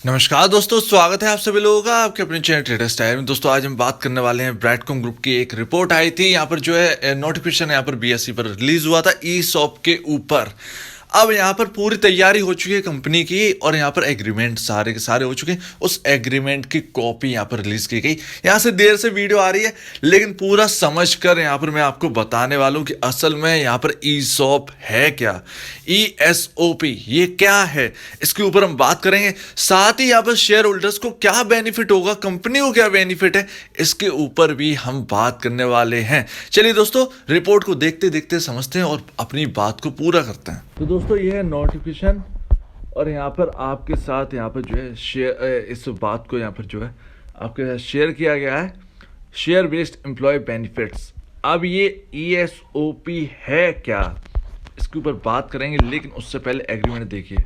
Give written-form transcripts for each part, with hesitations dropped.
नमस्कार दोस्तों, स्वागत है आप सभी लोगों का आपके अपने चैनल ट्रेडर स्टाइल में। दोस्तों आज हम बात करने वाले हैं ब्रैडकॉम ग्रुप की एक रिपोर्ट आई थी। यहाँ पर जो है नोटिफिकेशन यहाँ पर बीएसई पर रिलीज हुआ था ई शॉप के ऊपर। अब यहाँ पर पूरी तैयारी हो चुकी है कंपनी की और यहाँ पर एग्रीमेंट सारे के सारे हो चुके हैं। उस एग्रीमेंट की कॉपी यहाँ पर रिलीज की गई। यहाँ से देर से वीडियो आ रही है लेकिन पूरा समझ कर यहाँ पर मैं आपको बताने वाला हूँ कि असल में यहाँ पर ई शॉप है क्या, ई एस ओ पी ये क्या है, इसके ऊपर हम बात करेंगे। साथ ही यहाँ पर शेयर होल्डर्स को क्या बेनिफिट होगा, कंपनी को क्या बेनिफिट है, इसके ऊपर भी हम बात करने वाले हैं। चलिए दोस्तों, रिपोर्ट को देखते देखते समझते हैं और अपनी बात को पूरा करते हैं। तो दोस्तों ये है नोटिफिकेशन और यहाँ पर आपके साथ यहाँ पर जो है शेयर, इस बात को यहाँ पर जो है आपके साथ शेयर किया गया है, शेयर बेस्ड एम्प्लॉय बेनिफिट्स। अब ये ई एस ओ पी है क्या, इसके ऊपर बात करेंगे लेकिन उससे पहले एग्रीमेंट देखिए।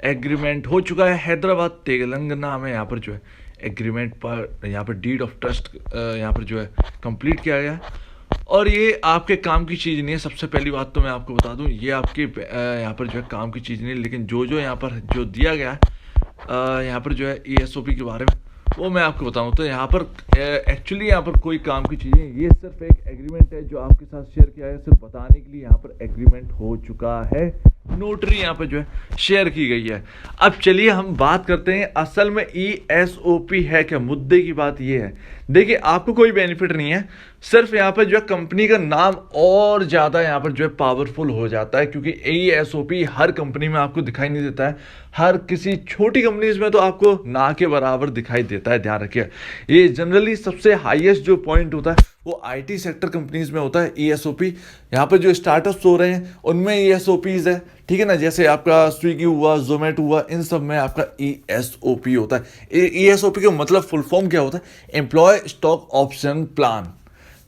एग्रीमेंट हो चुका है हैदराबाद तेलंगाना में। यहाँ पर जो है एग्रीमेंट पर यहाँ पर डीड ऑफ ट्रस्ट यहाँ पर जो है कंप्लीट किया गया है और ये आपके काम की चीज़ नहीं है। सबसे पहली बात तो मैं आपको बता दूं, ये आपके यहाँ पर जो है काम की चीज़ नहीं है, लेकिन जो यहाँ पर जो दिया गया है यहाँ पर जो है ई एस ओ पी के बारे में वो मैं आपको बताऊं। तो यहाँ पर एक्चुअली यहाँ पर कोई काम की चीज़ नहीं, ये सिर्फ एक एग्रीमेंट है जो आपके साथ शेयर किया है। सिर्फ बताने के लिए यहाँ पर एग्रीमेंट हो चुका है, नोटरी यहाँ पर जो है शेयर की गई है। अब चलिए हम बात करते हैं असल में ई एस ओ पी है क्या। मुद्दे की बात ये है, देखिए आपको कोई बेनिफिट नहीं है, सिर्फ यहाँ पर जो है कंपनी का नाम और ज़्यादा यहाँ पर जो है पावरफुल हो जाता है, क्योंकि ई एस ओ पी हर कंपनी में आपको दिखाई नहीं देता है। हर किसी छोटी कंपनीज में तो आपको ना के बराबर दिखाई देता है, ध्यान रखिए। ये जनरली सबसे हाईएस्ट जो पॉइंट होता है वो आईटी सेक्टर कंपनीज में होता है ई एस ओ पी। यहाँ पर जो स्टार्टअप्स हो रहे हैं उनमें ई एस ओ पीज है, ठीक है ना। जैसे आपका स्विगी हुआ, जोमेटो हुआ, इन सब में आपका ई एस ओ पी होता है। ई एस ओ पी का मतलब फुल फॉर्म क्या होता है, एम्प्लॉय स्टॉक ऑप्शन प्लान,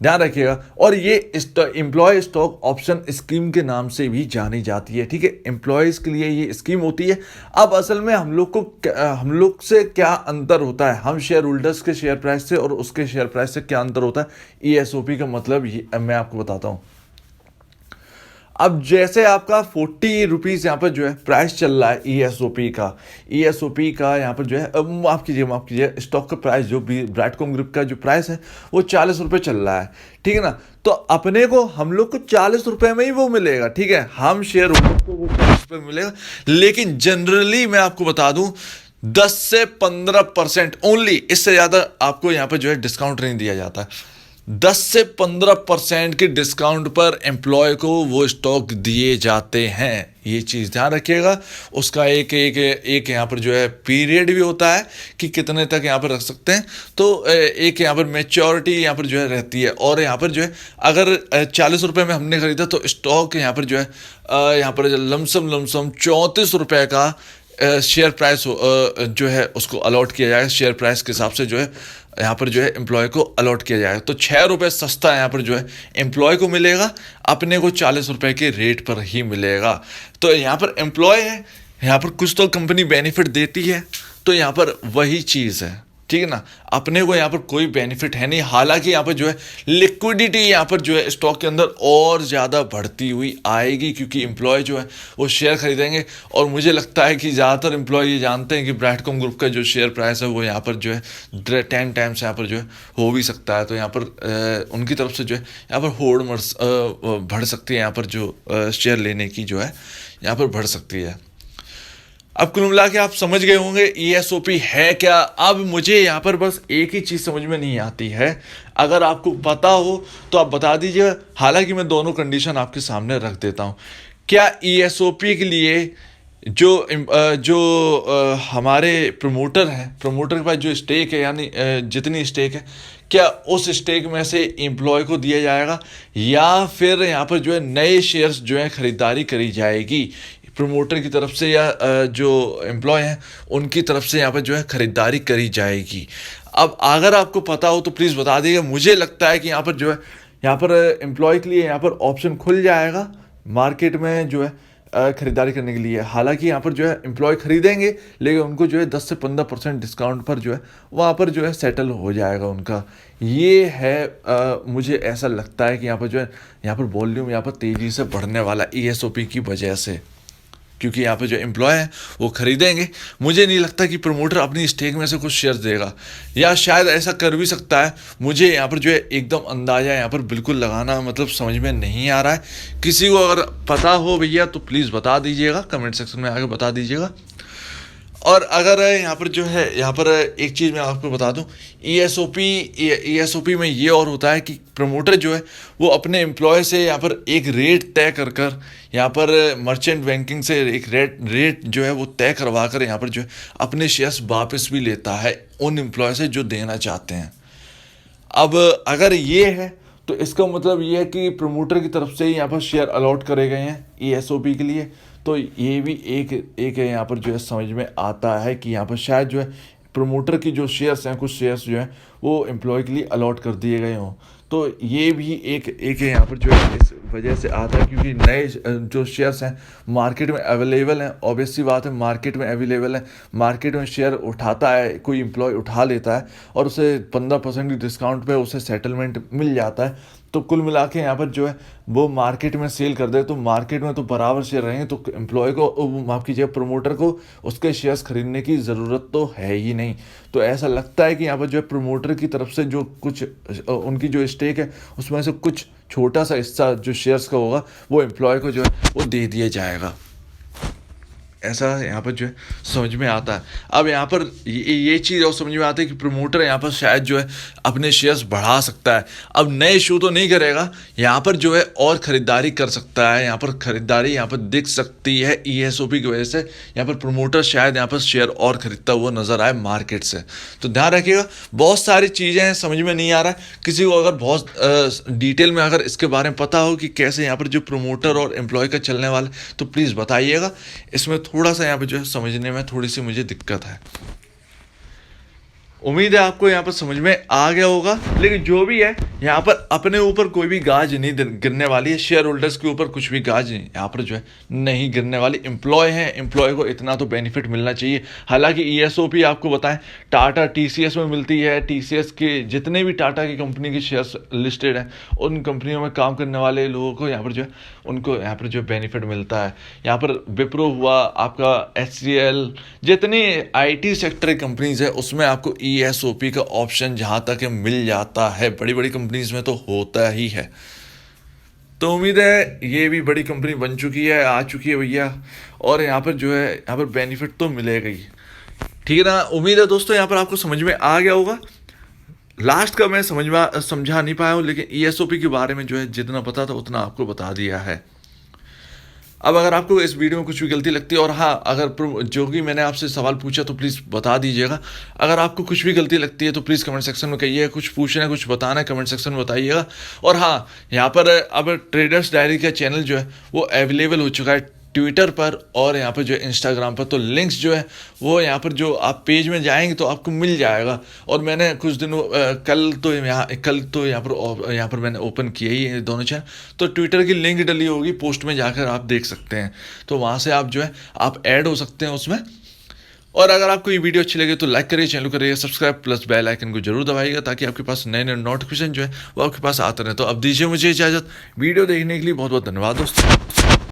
ध्यान रखिएगा। और ये एम्प्लॉय स्टॉक ऑप्शन स्कीम के नाम से भी जानी जाती है, ठीक है। एम्प्लॉयज़ के लिए ये स्कीम होती है। अब असल में हम लोग से क्या अंतर होता है, हम शेयर होल्डर्स के शेयर प्राइस से और उसके शेयर प्राइस से क्या अंतर होता है, ई एस ओ पी का मतलब ये मैं आपको बताता हूँ। अब जैसे आपका 40 रुपीज़ यहाँ पर जो है प्राइस चल रहा है ई एस ओ पी का। ई एस ओ पी का यहाँ पर जो है माफ़ कीजिए स्टॉक का प्राइस जो भी ब्रैडकॉम ग्रुप का जो प्राइस है वो 40 रुपये चल रहा है, ठीक है ना। तो अपने को हम लोग को 40 रुपये में ही वो मिलेगा, ठीक है। हम शेयर होल्डर को वो 40 रुपये मिलेगा, लेकिन जनरली मैं आपको बता दूँ 10 से 15% ओनली, इससे ज़्यादा आपको यहाँ पर जो है डिस्काउंट नहीं दिया जाता है। 10 से 15% के डिस्काउंट पर एम्प्लॉय को वो स्टॉक दिए जाते हैं, ये चीज़ ध्यान रखिएगा। उसका एक यहाँ पर जो है पीरियड भी होता है कि कितने तक यहाँ पर रख सकते हैं। तो एक यहाँ पर मैच्योरिटी यहाँ पर जो है रहती है। और यहाँ पर जो है अगर 40 रुपये में हमने खरीदा तो स्टॉक यहाँ पर जो है यहाँ पर लमसम 34 रुपये का शेयर प्राइस जो है उसको अलॉट किया जाएगा। शेयर प्राइस के हिसाब से जो है यहाँ पर जो है एम्प्लॉय को अलॉट किया जाएगा। तो 6 रुपये सस्ता यहाँ पर जो है एम्प्लॉय को मिलेगा, अपने को 40 रुपये के रेट पर ही मिलेगा। तो यहाँ पर एम्प्लॉय है, यहाँ पर कुछ तो कंपनी बेनिफिट देती है, तो यहाँ पर वही चीज़ है, ठीक है ना। अपने को यहाँ पर कोई बेनिफिट है नहीं। हालांकि यहाँ पर जो है लिक्विडिटी यहाँ पर जो है स्टॉक के अंदर और ज़्यादा बढ़ती हुई आएगी, क्योंकि एम्प्लॉय जो है वो शेयर खरीदेंगे। और मुझे लगता है कि ज़्यादातर एम्प्लॉय ये जानते हैं कि ब्रैडकॉम ग्रुप का जो शेयर प्राइस है वो यहाँ पर जो है 10 टाइम्स यहाँ पर जो है हो भी सकता है। तो यहाँ पर उनकी तरफ से जो है यहाँ पर होड़ बढ़ सकती है, यहाँ पर जो शेयर लेने की जो है यहाँ पर बढ़ सकती है। अब कुल मिला के आप समझ गए होंगे ई एस ओ पी है क्या। अब मुझे यहाँ पर बस एक ही चीज़ समझ में नहीं आती है, अगर आपको पता हो तो आप बता दीजिए। हालांकि मैं दोनों कंडीशन आपके सामने रख देता हूँ। क्या ई एस ओ पी के लिए जो हमारे प्रमोटर हैं, प्रमोटर के पास जो स्टेक है, यानी जितनी स्टेक है, क्या उस स्टेक में से एम्प्लॉय को दिया जाएगा या फिर यहाँ पर जो है नए शेयर्स जो है खरीदारी करी जाएगी प्रमोटर की तरफ से, या जो एम्प्लॉय हैं उनकी तरफ से यहाँ पर जो है खरीदारी करी जाएगी। अब अगर आपको पता हो तो प्लीज़ बता दीजिएगा। मुझे लगता है कि यहाँ पर जो है यहाँ पर एम्प्लॉय के लिए यहाँ पर ऑप्शन खुल जाएगा मार्केट में जो है खरीदारी करने के लिए। हालांकि यहाँ पर जो है एम्प्लॉय खरीदेंगे लेकिन उनको जो है 10 से 15% डिस्काउंट पर जो है वहाँ पर जो है सेटल हो जाएगा उनका। ये है मुझे ऐसा लगता है कि यहाँ पर जो है यहाँ पर वॉल्यूम यहाँ पर तेज़ी से बढ़ने वाला ई एस ओ पी की वजह से। क्योंकि यहाँ पे जो एम्प्लॉय हैं वो खरीदेंगे। मुझे नहीं लगता कि प्रमोटर अपनी स्टेक में से कुछ शेयर्स देगा, या शायद ऐसा कर भी सकता है। मुझे यहाँ पर जो है एकदम अंदाज़ा यहाँ पर बिल्कुल लगाना मतलब समझ में नहीं आ रहा है। किसी को अगर पता हो भैया तो प्लीज़ बता दीजिएगा, कमेंट सेक्शन में आके बता दीजिएगा। और अगर यहाँ पर जो है, यहाँ पर एक चीज़ मैं आपको बता दूं, ESOP में ये और होता है कि प्रमोटर जो है वो अपने एम्प्लॉय से यहाँ पर एक रेट तय कर कर यहाँ पर मर्चेंट बैंकिंग से एक रेट जो है वो तय करवा कर यहाँ पर जो है अपने शेयर्स वापस भी लेता है उन एम्प्लॉय से जो देना चाहते हैं। अब अगर ये है तो इसका मतलब ये है कि प्रमोटर की तरफ से ही यहाँ पर शेयर अलॉट करे गए हैं ESOP के लिए। तो ये भी एक यहाँ पर जो है समझ में आता है कि यहाँ पर शायद जो है प्रमोटर की जो शेयर्स हैं, कुछ शेयर्स जो हैं वो एम्प्लॉय के लिए अलॉट कर दिए गए हों। तो ये भी एक यहाँ पर जो है इस वजह से आता है क्योंकि नए जो शेयर्स हैं मार्केट में अवेलेबल हैं। ऑब्वियस सी बात है, मार्केट में अवेलेबल है, मार्केट में शेयर उठाता है, कोई एम्प्लॉय उठा लेता है और उसे 15% की डिस्काउंट पे उसे सेटलमेंट मिल जाता है। तो कुल मिला के यहाँ पर जो है वो मार्केट में सेल कर दे तो मार्केट में तो बराबर शेयर रहेंगे, तो एम्प्लॉय को, माफ़ कीजिए, प्रमोटर को उसके शेयर्स खरीदने की ज़रूरत तो है ही नहीं। तो ऐसा लगता है कि यहाँ पर जो है प्रमोटर की तरफ से जो कुछ उनकी जो स्टेक है उसमें से कुछ छोटा सा हिस्सा जो शेयर्स का होगा वो एम्प्लॉय को जो है वो दे दिया जाएगा, ऐसा यहाँ पर जो है समझ में आता है। अब यहाँ पर ये चीज़ और समझ में आता है कि प्रमोटर यहाँ पर शायद जो है अपने शेयर्स बढ़ा सकता है। अब नए इशू तो नहीं करेगा, यहाँ पर जो है और ख़रीदारी कर सकता है। यहाँ पर ख़रीदारी यहाँ पर दिख सकती है ESOP की वजह से। यहाँ पर प्रमोटर शायद यहाँ पर शेयर और ख़रीदता हुआ नज़र आए मार्केट से। तो ध्यान रखिएगा, बहुत सारी चीज़ें हैं, समझ में नहीं आ रहा है। किसी को अगर बहुत डिटेल में अगर इसके बारे में पता हो कि कैसे यहाँ पर जो प्रमोटर और एम्प्लॉय का चलने वाला, तो प्लीज़ बताइएगा। इसमें थोड़ा सा यहाँ पे जो है समझने में थोड़ी सी मुझे दिक्कत है। उम्मीद है आपको यहाँ पर समझ में आ गया होगा। लेकिन जो भी है, यहाँ पर अपने ऊपर कोई भी गाज नहीं गिरने वाली है, शेयर होल्डर्स के ऊपर कुछ भी गाज यहाँ पर जो है नहीं गिरने वाली। एम्प्लॉय है, एम्प्लॉय को इतना तो बेनिफिट मिलना चाहिए। हालांकि ESOP आपको बताएं टाटा TCS में मिलती है। TCS के जितने भी टाटा की कंपनी के शेयर्स लिस्टेड हैं उन कंपनियों में काम करने वाले लोगों को यहाँ पर जो है उनको यहाँ पर जो बेनिफिट मिलता है। यहाँ पर विप्रो हुआ, आपका HCL, जितनी IT सेक्टर की कंपनीज है उसमें आपको ESOP का ऑप्शन जहाँ तक है मिल जाता है। बड़ी बड़ी कंपनीज में तो होता ही है। तो उम्मीद है ये भी बड़ी कंपनी बन चुकी है, आ चुकी है भैया, और यहाँ पर जो है यहाँ पर बेनिफिट तो मिलेगा ही। ठीक है ना। उम्मीद है दोस्तों यहाँ पर आपको समझ में आ गया होगा। लास्ट का मैं समझा नहीं पाया हूँ, लेकिन ESOP के बारे में जो है जितना पता था उतना आपको बता दिया है। अब अगर आपको इस वीडियो में कुछ भी गलती लगती है, और हाँ, अगर जो कि मैंने आपसे सवाल पूछा तो प्लीज़ बता दीजिएगा। अगर आपको कुछ भी गलती लगती है तो प्लीज़ कमेंट सेक्शन में कहिए। कुछ पूछना है, कुछ बताना है, कमेंट सेक्शन में बताइएगा। और हाँ, यहाँ पर अब ट्रेडर्स डायरी का चैनल जो है वो अवेलेबल हो चुका है ट्विटर पर और यहाँ पर जो है इंस्टाग्राम पर। तो लिंक्स जो है वो यहाँ पर जो आप पेज में जाएंगे तो आपको मिल जाएगा। और मैंने कुछ दिनों कल तो यहाँ पर मैंने ओपन किया ही है दोनों चैनल। तो ट्विटर की लिंक डली होगी, पोस्ट में जाकर आप देख सकते हैं। तो वहाँ से आप जो है आप ऐड हो सकते हैं उसमें। और अगर आपको ये वीडियो अच्छी लगे तो लाइक करिए, चैनल करिए सब्सक्राइब, प्लस बेल आइकन को जरूर दबाइएगा ताकि आपके पास नए नए नोटिफिकेशन जो है वो आपके पास आते रहे। तो अब दीजिए मुझे इजाज़त। वीडियो देखने के लिए बहुत बहुत धन्यवाद दोस्तों।